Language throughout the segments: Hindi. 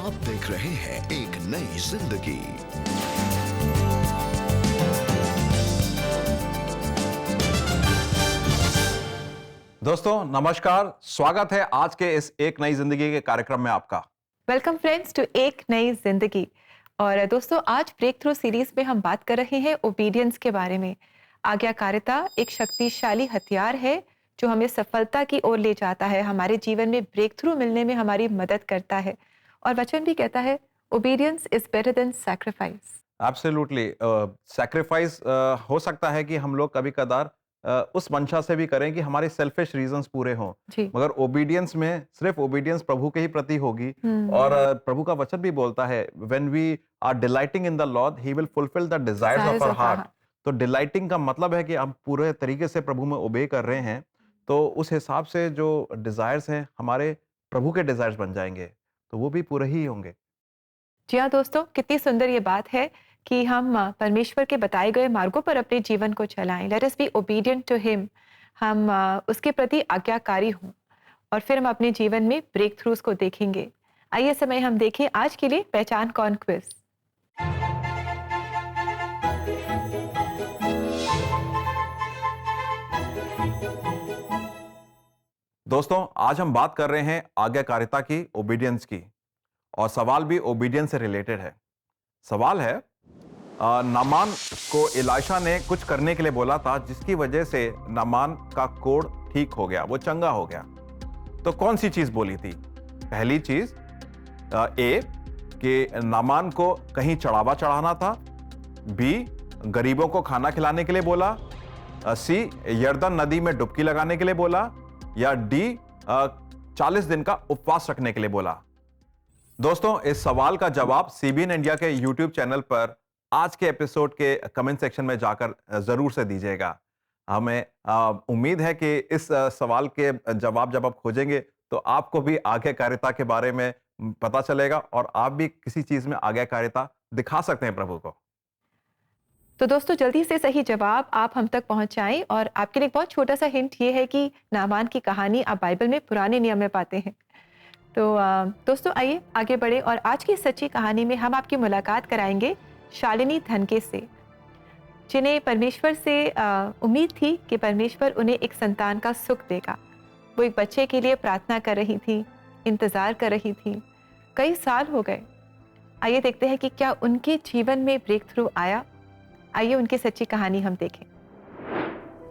आप देख रहे हैं एक नई जिंदगी। दोस्तों नमस्कार, स्वागत है आज के इस एक नई जिंदगी के कार्यक्रम में आपका। वेलकम फ्रेंड्स टू एक नई जिंदगी। और दोस्तों आज ब्रेक थ्रू सीरीज में हम बात कर रहे हैं ओबीडियंस के बारे में। आज्ञाकारिता एक शक्तिशाली हथियार है जो हमें सफलता की ओर ले जाता है, हमारे जीवन में ब्रेक थ्रू मिलने में हमारी मदद करता है। और वचन भी कहता है obedience is better than sacrifice. Absolutely, sacrifice हो सकता है कि हम लोग कभी कदार उस मंशा से भी करें कि हमारे सेल्फिश रीजंस पूरे हों, मगर ओबीडियंस में सिर्फ ओबीडियंस प्रभु के ही प्रति होगी। और प्रभु का वचन भी बोलता है when we are delighting in the Lord he will fulfil the desires of our heart. तो डिलाइटिंग का मतलब है कि हम पूरे तरीके से प्रभु में ओबे कर रहे हैं, तो उस हिसाब से जो डिजायर्स हैं हमारे प्रभु के डिजायर्स बन जाएंगे, तो वो भी पूरे ही होंगे। जी हाँ दोस्तों, कितनी सुंदर ये बात है कि हम परमेश्वर के बताए गए मार्गों पर अपने जीवन को चलाएं। Let us be obedient to him. हम उसके प्रति आज्ञाकारी हों और फिर हम अपने जीवन में ब्रेक थ्रूज को देखेंगे। आइए समय हम देखें आज के लिए पहचान कौन क्विज। दोस्तों आज हम बात कर रहे हैं आज्ञाकारिता की, ओबीडियंस की, और सवाल भी ओबीडियंस से रिलेटेड है। सवाल है नामान को एलीशा ने कुछ करने के लिए बोला था जिसकी वजह से नामान का कोढ़ ठीक हो गया, वो चंगा हो गया। तो कौन सी चीज बोली थी? पहली चीज ए कि नामान को कहीं चढ़ावा चढ़ाना था, बी गरीबों को खाना खिलाने के लिए बोला, सी यर्दन नदी में डुबकी लगाने के लिए बोला, या डी 40 दिन का उपवास रखने के लिए बोला। दोस्तों इस सवाल का जवाब सीबीएन इंडिया के यूट्यूब चैनल पर आज के एपिसोड के कमेंट सेक्शन में जाकर जरूर से दीजिएगा। हमें उम्मीद है कि इस सवाल के जवाब जब आप खोजेंगे तो आपको भी आज्ञाकारिता के बारे में पता चलेगा और आप भी किसी चीज में आज्ञाकारिता दिखा सकते हैं प्रभु को। तो दोस्तों जल्दी से सही जवाब आप हम तक पहुंचाएं। और आपके लिए एक बहुत छोटा सा हिंट ये है कि नामान की कहानी आप बाइबल में पुराने नियम में पाते हैं। तो दोस्तों आइए आगे बढ़े और आज की सच्ची कहानी में हम आपकी मुलाकात कराएंगे शालिनी धनके से, जिन्हें परमेश्वर से उम्मीद थी कि परमेश्वर उन्हें एक संतान का सुख देगा। वो एक बच्चे के लिए प्रार्थना कर रही थी, इंतजार कर रही थी। कई साल हो गए। आइए देखते हैं कि क्या उनके जीवन में ब्रेक थ्रू आया। आइए उनकी सच्ची कहानी हम देखें।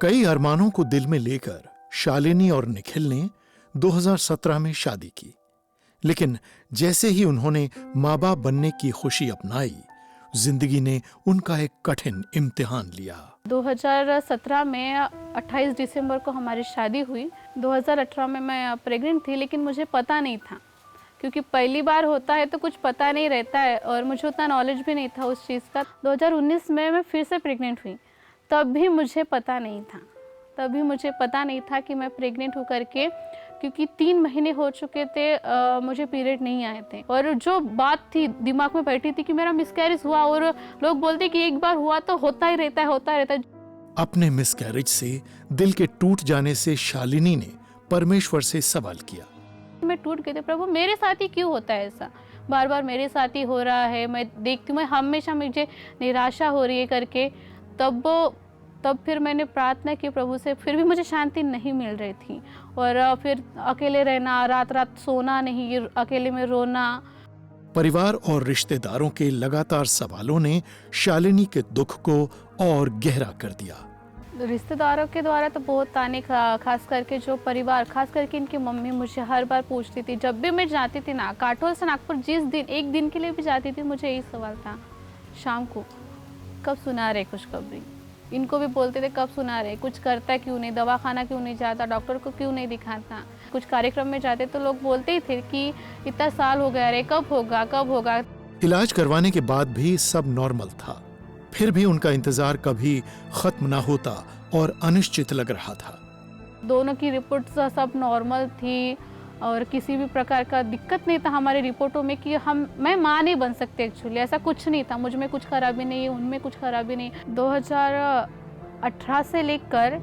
कई अरमानों को दिल में लेकर शालिनी और निखिल ने 2017 में शादी की, लेकिन जैसे ही उन्होंने माँ बाप बनने की खुशी अपनाई, जिंदगी ने उनका एक कठिन इम्तिहान लिया। 2017 में 28 दिसंबर को हमारी शादी हुई। 2018 में मैं प्रेग्नेंट थी, लेकिन मुझे पता नहीं था, क्योंकि पहली बार होता है तो कुछ पता नहीं रहता है और मुझे उतना नॉलेज भी नहीं था उस चीज़ का। 2019 में मैं फिर से प्रेग्नेंट हुई, तब भी मुझे पता नहीं था कि मैं प्रेग्नेंट हूँ करके, क्योंकि 3 महीने हो चुके थे, मुझे पीरियड नहीं आए थे। और जो बात थी दिमाग में बैठी थी कि मेरा मिसकैरेज हुआ, और लोग बोलते कि एक बार हुआ तो होता ही रहता है। अपने मिसकैरेज से दिल के टूट जाने से शालिनी ने परमेश्वर से सवाल किया। मैं टूट गई थी, प्रभु मेरे साथ ही क्यों होता है ऐसा, बार बार मेरे साथ ही हो रहा है। मैं देखती हूँ हमेशा मुझे निराशा हो रही है करके। तब फिर मैंने प्रार्थना की प्रभु से, फिर भी मुझे शांति नहीं मिल रही थी। और फिर अकेले रहना, रात सोना नहीं, अकेले में रोना। परिवार और रिश्तेदारों के लगातार सवालों ने शालिनी के दुख को और गहरा कर दिया। रिश्तेदारों के द्वारा तो बहुत ताने, खास करके जो परिवार, खास करके इनकी मम्मी मुझे हर बार पूछती थी, जब भी मैं जाती थी ना, काठोल से नागपुर जिस दिन एक दिन के लिए भी जाती थी, मुझे यही सवाल था, शाम को कब सुना रहे खुशखबरी। इनको भी बोलते थे कब सुना रहे, कुछ करता क्यों नहीं, दवाखाना क्यों नहीं जाता, डॉक्टर को क्यों नहीं दिखाता। कुछ कार्यक्रम में जाते तो लोग बोलते ही थे कि इतना साल हो गया रे, कब होगा। इलाज करवाने के बाद भी सब नॉर्मल था, फिर भी उनका इंतजार कभी खत्म ना होता और अनिश्चित लग रहा था। दोनों की रिपोर्ट सब नॉर्मल थी और किसी भी प्रकार का दिक्कत नहीं था हमारी रिपोर्टों में कि मैं माँ नहीं बन सकते। एक्चुअली ऐसा कुछ नहीं था, मुझ में कुछ खराबी नहीं है, उनमें कुछ खराबी नहीं। 2018 से लेकर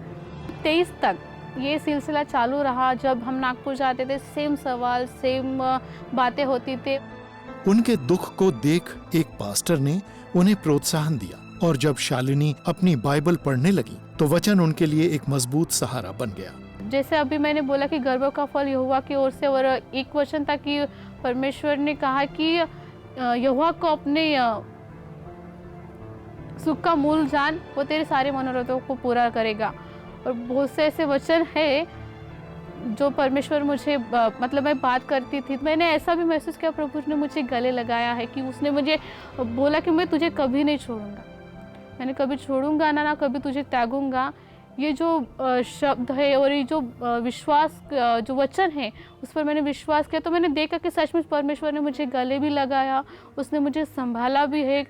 23 तक ये सिलसिला चालू रहा। जब हम नागपुर जाते थे सेम सवाल, सेम बातें होती थी। उनके दुख को देख एक पास्टर ने उन्हें प्रोत्साहन दिया और जब शालिनी अपनी बाइबल पढ़ने लगी तो वचन उनके लिए एक मजबूत सहारा बन गया। जैसे अभी मैंने बोला कि गर्भ का फल यहोवा की ओर से, और एक वचन था कि परमेश्वर ने कहा कि यहोवा को अपने सुख का मूल जान, वो तेरे सारे मनोरथों को पूरा करेगा। और बहुत से ऐसे वचन है जो परमेश्वर मुझे मतलब मैं बात करती थी, मैंने ऐसा भी महसूस किया प्रभु ने मुझे गले लगाया है कि उसने मुझे बोला कि मैं तुझे कभी नहीं छोड़ूंगा, मैंने कभी छोड़ूंगा ना कभी तुझे त्यागूंगा। ये जो शब्द है और ये जो विश्वास जो वचन है उस पर मैंने विश्वास किया, तो मैंने देखा कि सचमुच परमेश्वर ने मुझे गले भी लगाया, उसने मुझे संभाला भी है।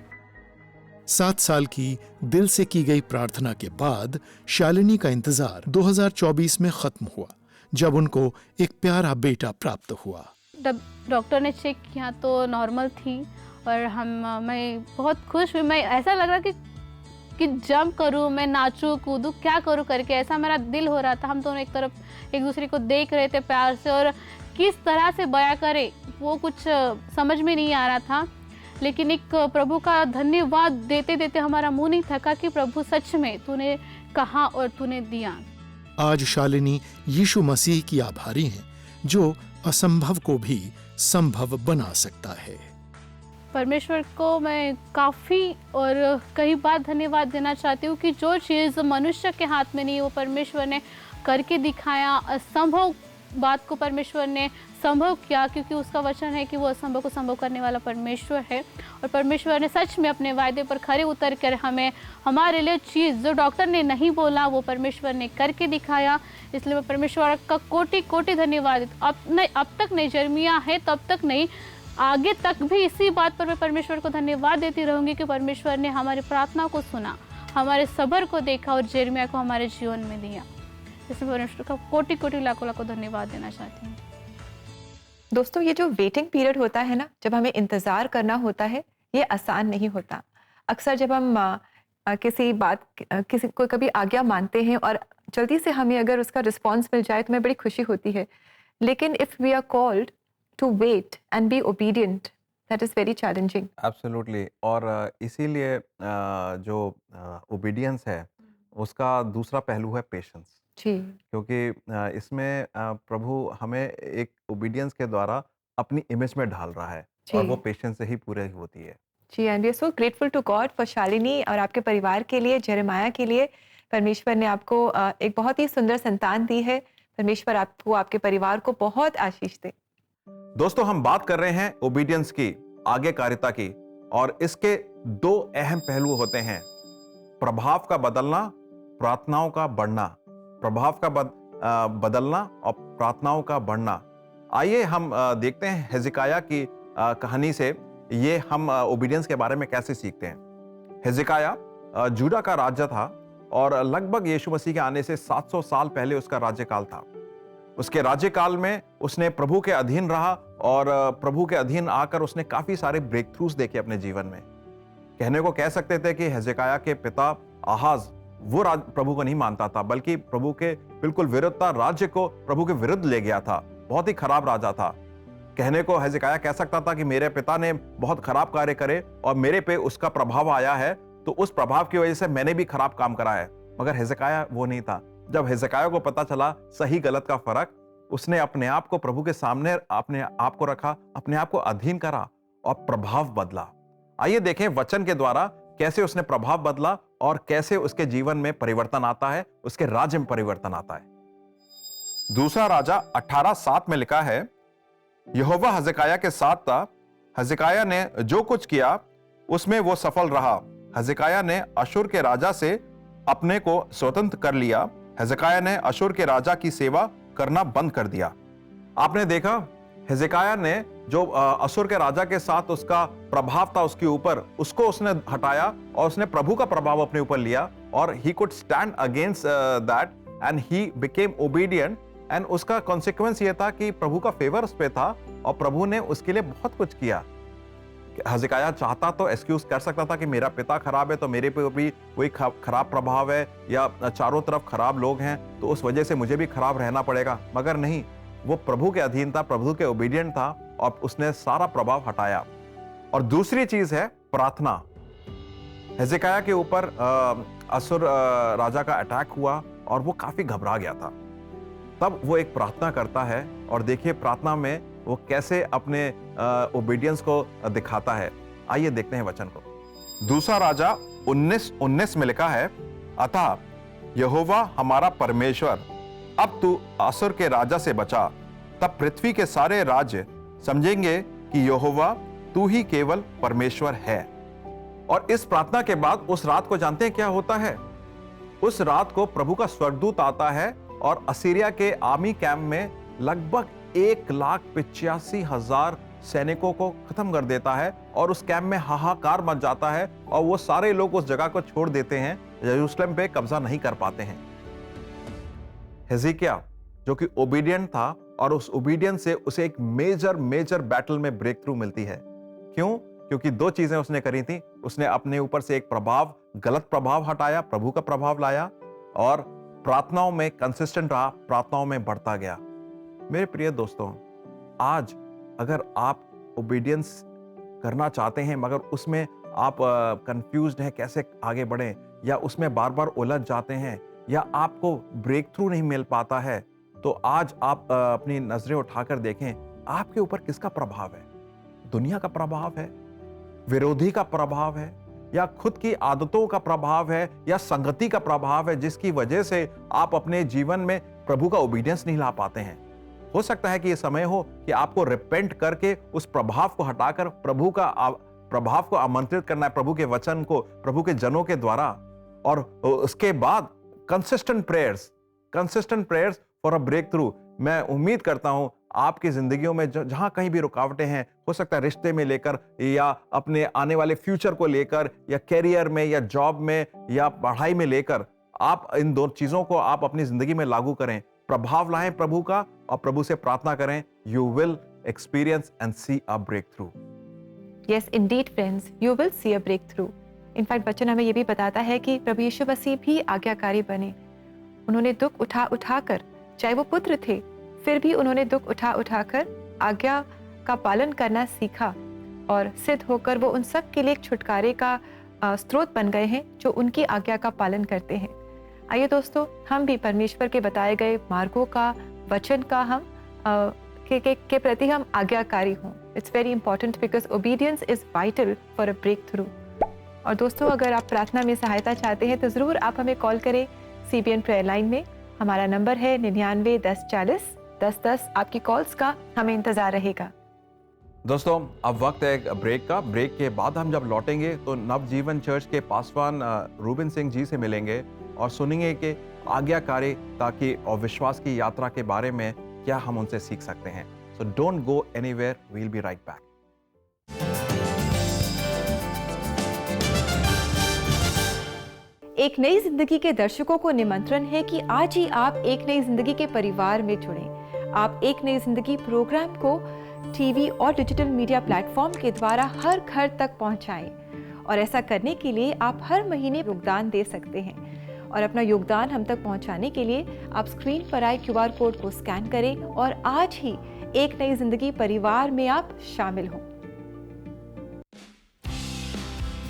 7 साल की दिल से की गई प्रार्थना के बाद शालिनी का इंतजार 2024 में खत्म हुआ जब उनको एक प्यारा बेटा प्राप्त हुआ। जब डॉक्टर ने चेक किया तो नॉर्मल थी और मैं बहुत खुश हुई। मैं ऐसा लग रहा कि जंप करूं, मैं नाचूं कूदूं, क्या करूं करके ऐसा मेरा दिल हो रहा था। हम दोनों एक तरफ एक दूसरे को देख रहे थे प्यार से, और किस तरह से बयां करे वो कुछ समझ में नहीं आ रहा था। लेकिन एक प्रभु का धन्यवाद देते देते हमारा मुंह नहीं थका कि प्रभु सच में तूने कहा और तूने दिया। आज शालिनी यीशु मसीह की आभारी हैं जो असंभव को भी संभव बना सकता है। परमेश्वर को मैं काफ़ी और कई बार धन्यवाद देना चाहती हूँ कि जो चीज़ मनुष्य के हाथ में नहीं वो परमेश्वर ने करके दिखाया। असंभव बात को परमेश्वर ने संभव किया, क्योंकि उसका वचन है कि वो असंभव को संभव करने वाला परमेश्वर है। और परमेश्वर ने सच में अपने वायदे पर खरे उतर कर हमें हमारे लिए चीज़ जो डॉक्टर ने नहीं बोला वो परमेश्वर ने करके दिखाया। इसलिए मैं परमेश्वर का कोटि कोटि धन्यवाद। अब तक नहीं, जर्मिया है तब तक नहीं, आगे तक भी इसी बात पर मैं परमेश्वर को धन्यवाद देती रहूँगी कि परमेश्वर ने हमारी प्रार्थना को सुना, हमारे सब्र को देखा और जर्मिया को हमारे जीवन में दिया। इसलिए परमेश्वर का कोटि कोटि लाखों लाखों धन्यवाद देना चाहती हूँ। दोस्तों, ये जो वेटिंग पीरियड होता है ना, जब हमें इंतज़ार करना होता है, ये आसान नहीं होता। अक्सर जब हम किसी को कभी आज्ञा मानते हैं और जल्दी से हमें अगर उसका रिस्पॉन्स मिल जाए तो हमें बड़ी खुशी होती है। लेकिन if we are called to wait and be obedient, that is very challenging. Absolutely. और इसीलिए जो ओबीडियंस है उसका दूसरा पहलू है पेशेंस। जी, क्योंकि इसमें प्रभु हमें एक ओबीडियंस के द्वारा अपनी इमेज में ढाल रहा है और जी। वो पेशेंस से ही पूरी होती है। जी, and we are so grateful to God for Shalini और आपके परिवार के लिए, जेरेमाया के लिए। परमेश्वर ने आपको एक बहुत ही सुंदर संतान दी है। परमेश्वर आपको, आपके परिवार को बहुत आशीष दे। दोस्तों, हम बात कर रहे हैं ओबीडियंस की, आज्ञाकारिता की, और इसके 2 अहम पहलू होते हैं: प्रभाव का बदलना, प्रार्थनाओं का बढ़ना। प्रभाव का बदलना और प्रार्थनाओं का बढ़ना। आइए हम देखते हैं हिजकिय्याह की कहानी से ये हम ओबीडियंस के बारे में कैसे सीखते हैं। हिजकिय्याह जूडा का राज्य था और लगभग यीशु मसीह के आने से 700 साल पहले उसका राज्यकाल था। उसके राज्यकाल में उसने प्रभु के अधीन रहा और प्रभु के अधीन आकर उसने काफी सारे ब्रेक थ्रूज देखे अपने जीवन में। कहने को कह सकते थे कि हिजकिय्याह के पिता आहाज वो प्रभु को नहीं मानता था, बल्कि प्रभु के बिल्कुल विरुद्ध था, राज्य को प्रभु के विरुद्ध ले गया था। बहुत ही खराब राजा था। कहने को हिजकिय्याह कह सकता था कि मेरे पिता ने बहुत खराब कार्य करे और मेरे पे उसका प्रभाव आया है, तो उस प्रभाव की वजह से मैंने भी खराब काम करा है। मगर हिजकिय्याह वो नहीं था। जब हिजकिय्याह को पता चला सही गलत का फर्क, उसने अपने आप को प्रभु के सामने अपने आप को रखा, अपने आप को अधीन करा और प्रभाव बदला। आइए देखें वचन के द्वारा कैसे उसने प्रभाव बदला और कैसे उसके जीवन में परिवर्तन आता है, उसके राज्य में परिवर्तन आता है। दूसरा राजा 18:7 में लिखा है, यहोवा हिजकिय्याह के साथ था। हिजकिय्याह ने जो कुछ किया उसमें वो सफल रहा। हिजकिय्याह ने अश्शूर के राजा से अपने को स्वतंत्र कर लिया। हिजकिय्याह ने अश्शूर के राजा की सेवा करना बंद कर दिया। आपने देखा हिजकिय्याह ने जो अश्शूर के राजा के साथ उसका प्रभाव था उसके ऊपर, उसको उसने हटाया और उसने प्रभु का प्रभाव अपने ऊपर लिया और he could stand against that and he became obedient. And उसका कॉन्सिक्वेंस ये था कि प्रभु का फेवर उस पे था और प्रभु ने उसके लिए बहुत कुछ किया। हिजकिय्याह चाहता तो एक्सक्यूज कर सकता था कि मेरा पिता खराब है तो मेरे पे भी कोई खराब प्रभाव है या चारों तरफ खराब लोग हैं तो उस वजह से मुझे भी खराब रहना पड़ेगा, मगर नहीं, वो प्रभु के अधीन था, प्रभु के ओबीडियंट था और उसने सारा प्रभाव हटाया। और दूसरी चीज है प्रार्थना। हिजकिय्याह के ऊपर असुर राजा का अटैक हुआ और वो काफी घबरा गया था। तब वो एक प्रार्थना करता है और देखिए प्रार्थना में वो कैसे अपने ओबीडियंस को दिखाता है। आइए देखते हैं वचन को। दूसरा राजा 19:19 में लिखा है, अतः यहोवा हमारा परमेश्वर, अब तू असुर के राजा से बचा, तब पृथ्वी के सारे राज्य समझेंगे कि यहोवा तू ही केवल परमेश्वर है। और इस प्रार्थना के बाद उस रात को जानते हैं क्या होता है? उस रात को प्रभु का स्वर्गदूत आता है और असीरिया के आर्मी कैंप में लगभग 1,85,000 सैनिकों को खत्म कर देता है और उस कैंप में हाहाकार मच जाता है और वो सारे लोग उस जगह को छोड़ देते हैं, यरूशलेम पे कब्जा नहीं कर पाते हैं। हिजकिय्याह जो कि ओबीडियंट था और उस ओबीडियंस से उसे एक मेजर बैटल में ब्रेक थ्रू मिलती है। क्यों? क्योंकि दो चीजें उसने करी थी। उसने अपने ऊपर से एक गलत प्रभाव हटाया, प्रभु का प्रभाव लाया, और प्रार्थनाओं में कंसिस्टेंट रहा, प्रार्थनाओं में बढ़ता गया। मेरे प्रिय दोस्तों, आज अगर आप ओबीडियंस करना चाहते हैं मगर उसमें आप कंफ्यूज्ड हैं कैसे आगे बढ़ें, या उसमें बार बार उलझ जाते हैं, या आपको ब्रेक थ्रू नहीं मिल पाता है, तो आज आप अपनी नजरें उठाकर देखें आपके ऊपर किसका प्रभाव है। दुनिया का प्रभाव है, विरोधी का प्रभाव है, या खुद की आदतों का प्रभाव है, या संगति का प्रभाव है, जिसकी वजह से आप अपने जीवन में प्रभु का ओबीडियंस नहीं ला पाते हैं। हो सकता है कि यह समय हो कि आपको रिपेंट करके उस प्रभाव को हटाकर प्रभु का प्रभाव को आमंत्रित करना है, प्रभु के वचन को, प्रभु के जनों के द्वारा, और उसके बाद consistent prayers for a breakthrough. मैं उम्मीद करता हूं आपकी जिंदगियों में जहां कहीं भी रुकावटें हैं, हो सकता है रिश्ते में लेकर, या अपने आने वाले फ्यूचर को लेकर, या कैरियर में, या जॉब में, या पढ़ाई में लेकर, आप इन दो चीजों को आप अपनी जिंदगी में लागू करें, प्रभाव लाएं प्रभु का, और प्रभु से प्रार्थना करें। You will experience and see a breakthrough. Yes indeed friends, you will see a breakthrough. In fact वचन हमें यह भी बताता है कि प्रभु यीशु मसीह भी आज्ञाकारी बने। उन्होंने दुख उठा कर, चाहे वो पुत्र थे, फिर भी उन्होंने दुख उठा कर आज्ञा का पालन करना सीखा, और सिद्ध होकर वो उन सब के लिए एक छुटकारे का स्रोत बन गए हैं जो उनकी आज्ञा का पालन करते हैं। आइए दोस्तों, हम भी परमेश्वर के बताए गए मार्गों का, वचन का हम के प्रति हम आज्ञाकारी हों। It's very important because obedience is vital for a breakthrough. और दोस्तों, अगर आप प्रार्थना में सहायता चाहते हैं तो ज़रूर आप हमें कॉल करें CBN प्रेयर लाइन में। हमारा नंबर है 99 10 40 10 10। आपकी कॉल्स का हमें इंतजार रहेगा। दोस्तों, अब वक्त है एक ब्रेक का। ब्रेक के बाद हम जब लौटेंगे तो नवजीवन चर्च के पासवान रूबिन सिंह जी से मिलेंगे और सुनेंगे कि आज्ञाकारिता की और विश्वास की यात्रा के बारे में क्या हम उनसे सीख सकते हैं। So don't go anywhere, we will be right back. एक नई जिंदगी के दर्शकों को निमंत्रण है कि आज ही आप एक नई जिंदगी के परिवार में जुड़ें। आप एक नई जिंदगी प्रोग्राम को टीवी और डिजिटल मीडिया प्लेटफॉर्म के द्वारा हर घर तक पहुंचाएं, और ऐसा करने के लिए आप हर महीने योगदान दे सकते हैं। और अपना योगदान हम तक पहुंचाने के लिए आप स्क्रीन पर आए QR कोड को स्कैन करें और आज ही एक नई जिंदगी परिवार में आप शामिल हों।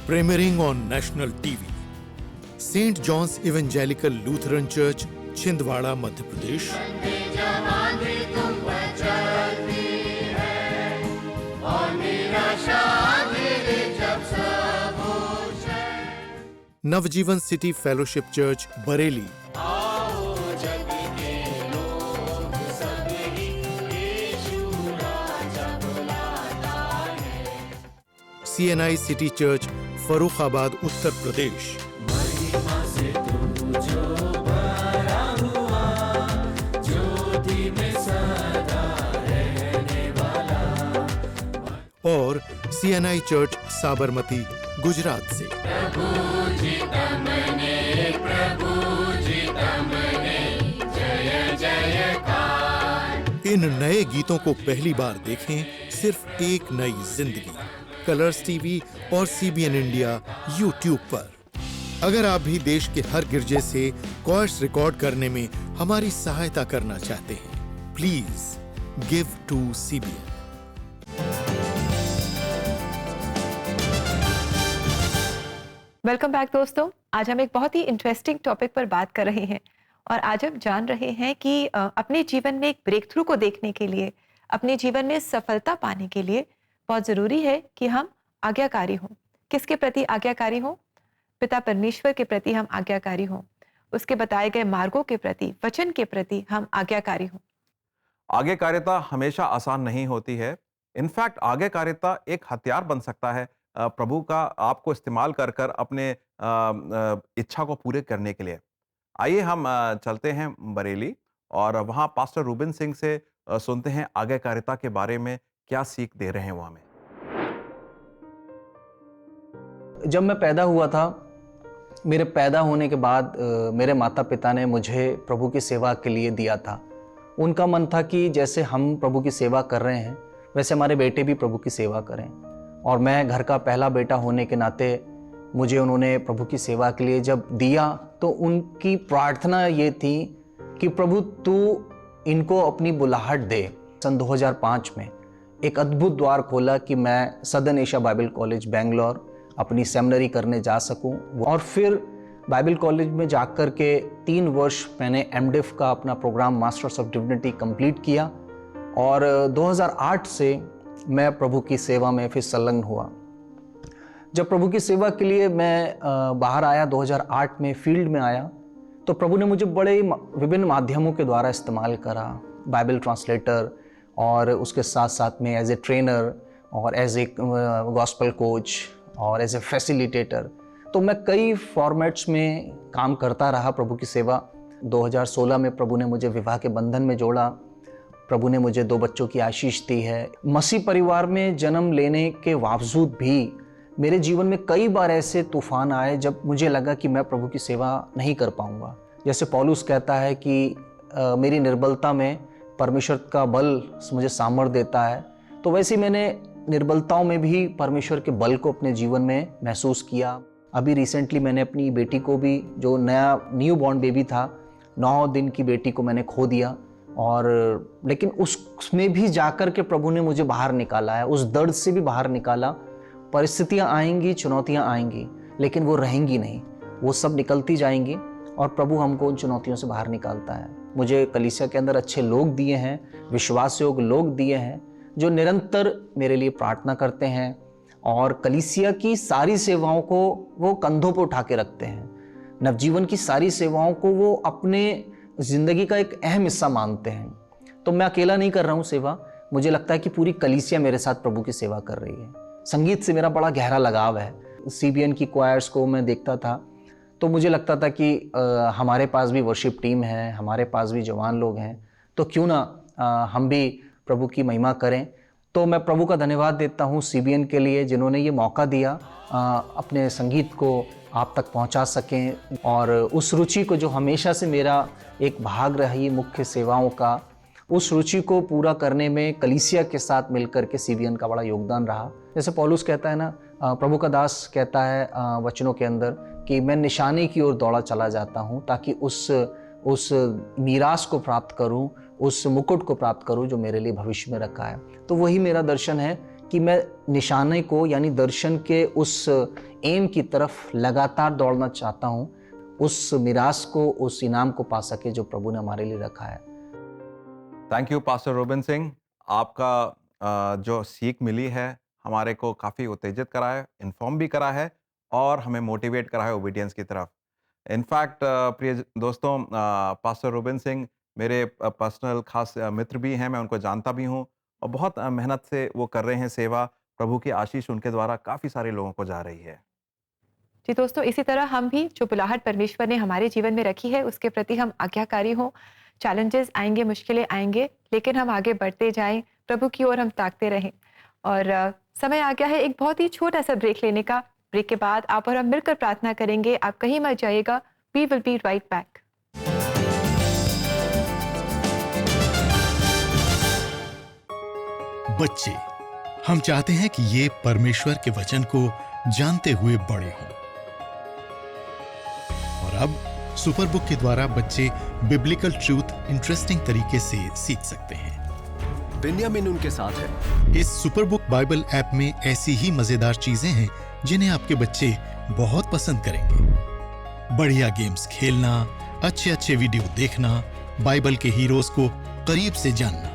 Premiering on national TV, Saint John's Evangelical Lutheran Church, Chhindwara, Madhya Pradesh. Navjeevan City Fellowship Church, Bareilly. CNI City Church, Farrukhabad, Uttar Pradesh. और CNI चर्च, साबरमती, गुजरात से। इन नए गीतों को पहली बार देखें सिर्फ एक नई जिंदगी, कलर्स टीवी और CBN इंडिया YouTube पर। अगर आप भी देश के हर गिरजे से कॉर्स रिकॉर्ड करने में हमारी सहायता करना चाहते हैं, please give to CBN। Welcome back दोस्तों। आज हम एक बहुत ही इंटरेस्टिंग टॉपिक पर बात कर रहे हैं और आज हम जान रहे हैं कि अपने जीवन में एक ब्रेक थ्रू को देखने के लिए, अपने जीवन में सफलता पाने के लिए बहुत ज़रूरी है कि हम आज्ञाकारी हों। किसके प्रति आज्ञाकारी हों? पिता परमेश्वर के प्रति हम आज्ञाकारी हों, उसके बताए गए मार्गों के प्रति, वचन के प्रति हम आज्ञाकारी हों। आज्ञाकारिता हमेशा आसान नहीं होती है। इनफैक्ट आज्ञाकारिता एक हथियार बन सकता है प्रभु का आपको इस्तेमाल कर कर अपने इच्छा को पूरे करने के लिए। आइए हम चलते हैं बरेली और वहाँ पास्टर रूबिन सिंह से सुनते हैं आज्ञाकारिता के बारे में क्या सीख दे रहे हैं वो हमें। जब मैं पैदा हुआ था, मेरे पैदा होने के बाद मेरे माता पिता ने मुझे प्रभु की सेवा के लिए दिया था। उनका मन था कि जैसे हम प्रभु की सेवा कर रहे हैं वैसे हमारे बेटे भी प्रभु की सेवा करें। और मैं घर का पहला बेटा होने के नाते मुझे उन्होंने प्रभु की सेवा के लिए जब दिया तो उनकी प्रार्थना ये थी कि प्रभु तू इनको अपनी बुलाहट दे। सन 2005 में एक अद्भुत द्वार खोला कि मैं southern Asia Bible college Bangalore अपनी सेमिनरी करने जा सकूं। और फिर बाइबल कॉलेज में जाकर के 3 वर्ष मैंने एमडिफ का अपना programme masters of divinity complete किया और 2008 से मैं प्रभु की सेवा में फिर संलग्न हुआ। जब प्रभु की सेवा के लिए मैं बाहर आया 2008 में फील्ड में आया तो प्रभु ने मुझे बड़े विभिन्न माध्यमों के द्वारा इस्तेमाल करा। बाइबल ट्रांसलेटर और उसके साथ साथ में एज ए ट्रेनर और एज ए गॉस्पेल कोच और एज ए फैसिलिटेटर। तो मैं कई फॉर्मेट्स में काम करता रहा प्रभु की सेवा। 2016 में प्रभु ने मुझे विवाह के बंधन में जोड़ा। प्रभु ने मुझे 2 बच्चों की आशीष दी है। मसीह परिवार में जन्म लेने के बावजूद भी मेरे जीवन में कई बार ऐसे तूफान आए जब मुझे लगा कि मैं प्रभु की सेवा नहीं कर पाऊंगा। जैसे पौलुस कहता है कि मेरी निर्बलता में परमेश्वर का बल मुझे सामर्थ्य देता है। तो वैसे ही मैंने निर्बलताओं में भी परमेश्वर के बल को अपने जीवन में महसूस किया। अभी रिसेंटली मैंने अपनी बेटी को भी, जो नया न्यू बॉर्न बेबी था, 9 दिन की बेटी को मैंने खो दिया। और लेकिन उसमें भी जाकर के प्रभु ने मुझे बाहर निकाला है, उस दर्द से भी बाहर निकाला। परिस्थितियां आएंगी, चुनौतियां आएंगी, लेकिन वो रहेंगी नहीं, वो सब निकलती जाएंगी और प्रभु हमको उन चुनौतियों से बाहर निकालता है। मुझे कलीसिया के अंदर अच्छे लोग दिए हैं, विश्वास योग्य लोग दिए हैं जो निरंतर मेरे लिए प्रार्थना करते हैं और कलीसिया की सारी सेवाओं को वो कंधों पर उठा के रखते हैं। नवजीवन की सारी सेवाओं को वो अपने ज़िंदगी का एक अहम हिस्सा मानते हैं। तो मैं अकेला नहीं कर रहा हूँ सेवा, मुझे लगता है कि पूरी कलीसिया मेरे साथ प्रभु की सेवा कर रही है। संगीत से मेरा बड़ा गहरा लगाव है। CBN की क्वायर्स को मैं देखता था तो मुझे लगता था कि हमारे पास भी वर्शिप टीम है, हमारे पास भी जवान लोग हैं, तो क्यों ना हम भी प्रभु की महिमा करें। तो मैं प्रभु का धन्यवाद देता हूँ CBN के लिए जिन्होंने ये मौका दिया अपने संगीत को आप तक पहुँचा सकें। और उस रुचि को जो हमेशा से मेरा एक भाग रही मुख्य सेवाओं का, उस रुचि को पूरा करने में कलीसिया के साथ मिलकर के CBN का बड़ा योगदान रहा। जैसे पौलुस कहता है ना, प्रभु का दास कहता है वचनों के अंदर कि मैं निशाने की ओर दौड़ा चला जाता हूँ ताकि उस मीरास को प्राप्त करूँ, उस मुकुट को प्राप्त करूँ जो मेरे लिए भविष्य में रखा है। तो वही मेरा दर्शन है कि मैं निशाने को यानी दर्शन के उस एम की तरफ लगातार दौड़ना चाहता हूँ, उस मीरास को, उस इनाम को पा सके जो प्रभु ने हमारे लिए रखा है। Thank you pastor Rubin Singh. आपका जो सीख मिली है हमारे को काफ़ी उत्तेजित करा है, इन्फॉर्म भी करा है और हमें मोटिवेट करा है ओबीडियंस की तरफ। इनफैक्ट प्रिय दोस्तों, पास्टर रूबिन सिंह मेरे पर्सनल खास मित्र भी हैं, मैं उनको जानता भी हूं और बहुत मेहनत से वो कर रहे हैं सेवा। प्रभु की आशीष उनके द्वारा काफ़ी सारे लोगों को जा रही है। जी दोस्तों, इसी तरह हम भी जो बुलाहट परमेश्वर ने हमारे जीवन में रखी है उसके प्रति हम आज्ञाकारी हों। चैलेंजेस आएंगे, मुश्किलें आएंगे, लेकिन हम आगे बढ़ते जाएं, प्रभु की ओर हम ताकते रहें। और समय आ गया है एक बहुत ही छोटा सा ब्रेक लेने का। ब्रेक के बाद आप और हम मिलकर प्रार्थना करेंगे। आप कहीं मत जाइएगा, we will be right back. बच्चे, हम चाहते हैं कि ये परमेश्वर के वचन को जानते हुए बड़े हों। और अब सुपरबुक के द्वारा बच्चे बिब्लिकल ट्रूथ इंटरेस्टिंग तरीके से सीख सकते हैं। बिन्यामिन उनके साथ है। इस सुपरबुक बाइबल ऐप में ऐसी ही मजेदार चीजें हैं जिन्हें आपके बच्चे बहुत पसंद करेंगे। बढ़िया गेम्स खेलना, अच्छे अच्छे वीडियो देखना, बाइबल के हीरोज को करीब से जानना,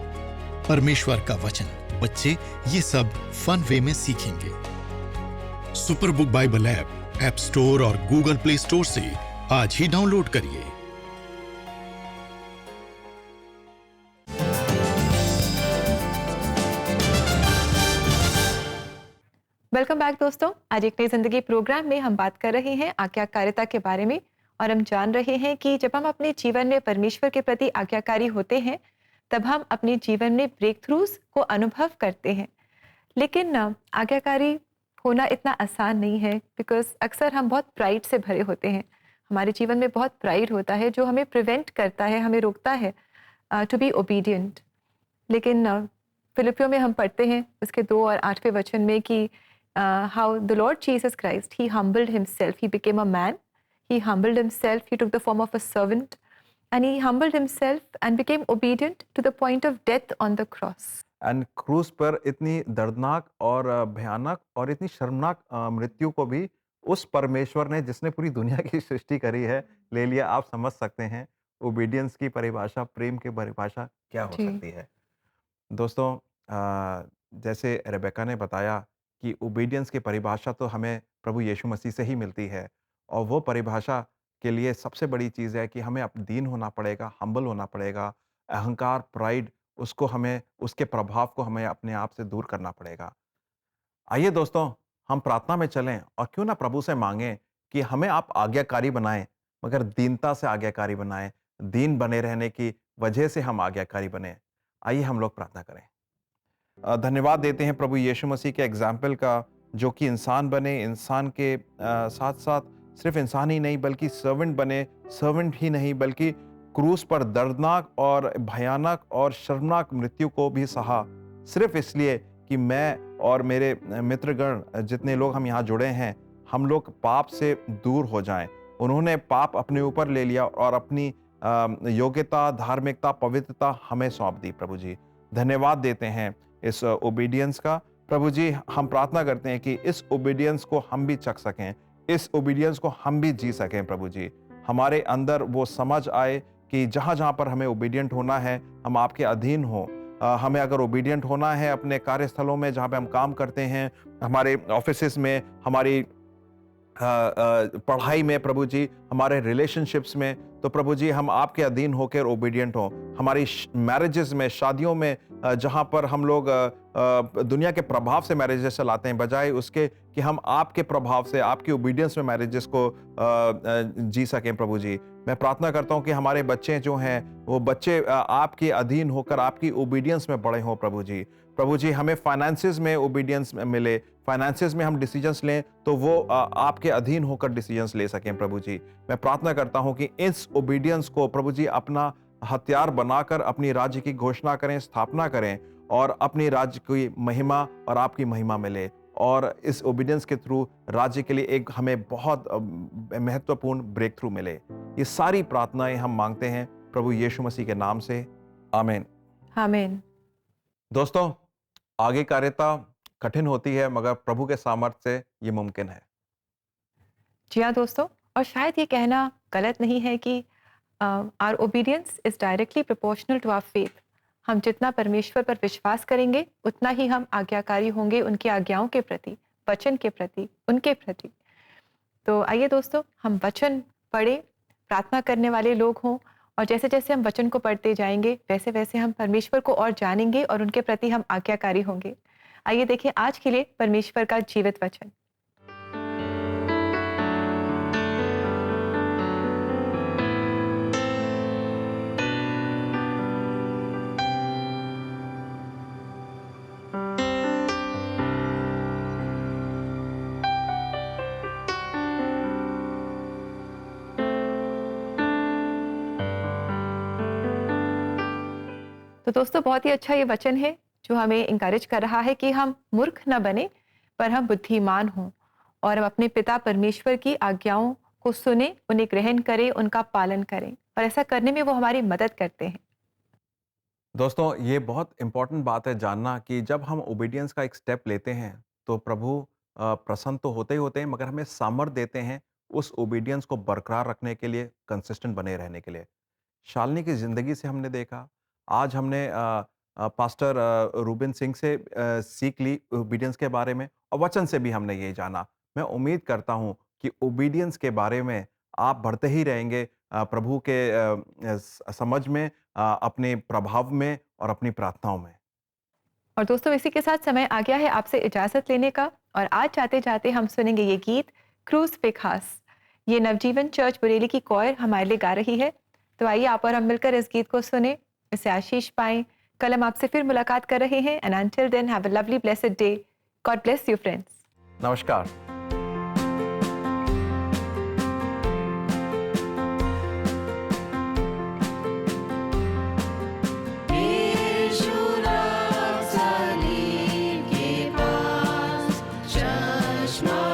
परमेश्वर का वचन, बच्चे ये सब फन वे में सीखेंगे। Super book Bible app store और गूगल प्ले स्टोर से आज ही डाउनलोड करिए। वेलकम बैक दोस्तों। आज एक नई जिंदगी प्रोग्राम में हम बात कर रहे हैं आज्ञाकारिता के बारे में, और हम जान रहे हैं कि जब हम अपने जीवन में परमेश्वर के प्रति आज्ञाकारी होते हैं तब हम अपने जीवन में ब्रेक थ्रूज को अनुभव करते हैं। लेकिन आज्ञाकारी होना इतना आसान नहीं है, बिकॉज अक्सर हम बहुत प्राइड से भरे होते हैं। हमारे जीवन में बहुत प्राइड होता है जो हमें प्रिवेंट करता है, हमें रोकता है टू बी ओबीडियंट। लेकिन फिलिपियों में हम पढ़ते हैं उसके 2 और 8वें वचन में कि how the Lord Jesus Christ, he humbled himself, he became a man, he humbled himself, he took the form of a servant, and he humbled himself and became obedient to the point of death on the cross. And क्रूस पर इतनी दर्दनाक और भयानक और इतनी शर्मनाक मृत्यु को भी उस परमेश्वर ने, जिसने पूरी दुनिया की सृष्टि करी है, ले लिया। आप समझ सकते हैं ओबीडियंस की परिभाषा, प्रेम की परिभाषा क्या हो जी। सकती है। दोस्तों, जैसे रेबेका ने बताया कि ओबीडियंस की परिभाषा तो हमें प्रभु यीशु मसीह से ही मिलती है, और वो परिभाषा के लिए सबसे बड़ी चीज़ है कि हमें दीन होना पड़ेगा, हम्बल होना पड़ेगा। अहंकार, प्राइड, उसको हमें, उसके प्रभाव को हमें अपने आप से दूर करना पड़ेगा। आइए दोस्तों, हम प्रार्थना में चलें और क्यों ना प्रभु से मांगें कि हमें आप आज्ञाकारी बनाएं, मगर दीनता से आज्ञाकारी बनाएं। दीन बने रहने की वजह से हम आज्ञाकारी बने। आइए हम लोग प्रार्थना करें। धन्यवाद देते हैं प्रभु यीशु मसीह के एग्जाम्पल का, जो कि इंसान बने, इंसान के साथ साथ सिर्फ इंसान ही नहीं बल्कि सर्वेंट बने, सर्वेंट ही नहीं बल्कि क्रूस पर दर्दनाक और भयानक और शर्मनाक मृत्यु को भी सहा, सिर्फ इसलिए कि मैं और मेरे मित्रगण, जितने लोग हम यहाँ जुड़े हैं, हम लोग पाप से दूर हो जाएं। उन्होंने पाप अपने ऊपर ले लिया और अपनी योग्यता, धार्मिकता, पवित्रता हमें सौंप दी। प्रभु जी, धन्यवाद देते हैं इस ओबीडियंस का। प्रभु जी, हम प्रार्थना करते हैं कि इस ओबीडियंस को हम भी चख सकें, इस ओबीडियंस को हम भी जी सकें। प्रभु जी, हमारे अंदर वो समझ आए कि जहाँ जहाँ पर हमें ओबीडियंट होना है, हम आपके अधीन हो। हमें अगर ओबीडियंट होना है अपने कार्यस्थलों में, जहाँ पे हम काम करते हैं, हमारे ऑफिसेस में, हमारी पढ़ाई में, प्रभु जी, हमारे रिलेशनशिप्स में, तो प्रभु जी हम आपके अधीन होकर ओबीडियंट हों। हमारी मैरिजेस में, शादियों में, जहाँ पर हम लोग दुनिया के प्रभाव से मैरिजेस चलाते हैं, बजाय उसके कि हम आपके प्रभाव से, आपकी ओबीडियंस में मैरिजेस को जी सकें। प्रभु जी, मैं प्रार्थना करता हूँ कि हमारे बच्चे जो हैं, वो बच्चे आपके अधीन होकर आपकी ओबीडियंस में बड़े हों। प्रभु जी, प्रभु जी, हमें फाइनेंसेस में ओबीडियंस मिले, फाइनेंसेस में हम डिसीजंस लें तो वो आपके अधीन होकर डिसीजंस ले सकें। प्रभु जी, मैं प्रार्थना करता हूं कि इस ओबीडियंस को प्रभु जी अपना हथियार बनाकर अपनी राज्य की घोषणा करें, स्थापना करें, और अपनी राज्य की महिमा और आपकी महिमा मिले, और इस ओबीडियंस के थ्रू राज्य के लिए एक हमें बहुत महत्वपूर्ण ब्रेक थ्रू मिले। ये सारी प्रार्थनाएं हम मांगते हैं प्रभु यीशु मसीह के नाम से, आमीन। आमीन। दोस्तों, आगे कार्यता कठिन होती है, मगर प्रभु के सामर्थ्य से ये मुमकिन है। जी हाँ दोस्तों, और शायद ये कहना गलत नहीं है कि our obedience is directly proportional to our faith. हम जितना परमेश्वर पर विश्वास करेंगे, उतना ही हम आज्ञाकारी होंगे उनकी आज्ञाओं के प्रति, वचन के प्रति, उनके प्रति। तो आइए दोस्तों, हम वचन पढ़े, प्रार्थना करने वाले लोग हों, और जैसे जैसे हम वचन को पढ़ते जाएंगे, वैसे वैसे हम परमेश्वर को और जानेंगे और उनके प्रति हम आज्ञाकारी होंगे। आइए देखिए आज के लिए परमेश्वर का जीवित वचन। तो दोस्तों, बहुत ही अच्छा ये वचन है जो हमें इंकरेज कर रहा है कि हम मूर्ख न बने, पर हम बुद्धिमान हों, और हम अपने पिता परमेश्वर की आज्ञाओं को सुने, उन्हें ग्रहण करें, उनका पालन करें, और ऐसा करने में वो हमारी मदद करते हैं। दोस्तों, ये बहुत इंपॉर्टेंट बात है जानना कि जब हम ओबीडियंस का एक स्टेप लेते हैं, तो प्रभु प्रसन्न तो होते ही होते हैं, मगर हमें सामर्थ्य देते हैं उस ओबीडियंस को बरकरार रखने के लिए, कंसिस्टेंट बने रहने के लिए। शालिनी की ज़िंदगी से हमने देखा, आज हमने पास्टर रूबिन सिंह से सीख ली ओबीडियंस के बारे में, और वचन से भी हमने ये जाना। मैं उम्मीद करता हूँ कि ओबीडियंस के बारे में आप बढ़ते ही रहेंगे प्रभु के समझ में, अपने प्रभाव में और अपनी प्रार्थनाओं में। और दोस्तों इसी के साथ समय आ गया है आपसे इजाजत लेने का, और आज जाते जाते हम सुनेंगे ये गीत क्रूस पे खास। ये नवजीवन चर्च बुरेली की कॉयर हमारे लिए गा रही है। तो आइए आप और हम मिलकर इस गीत को सुने, इससे आशीष पाएं। कल हम आपसे फिर मुलाकात कर रहे हैं, and until then have a lovely blessed day. God bless you friends. नमस्कार। चश्मा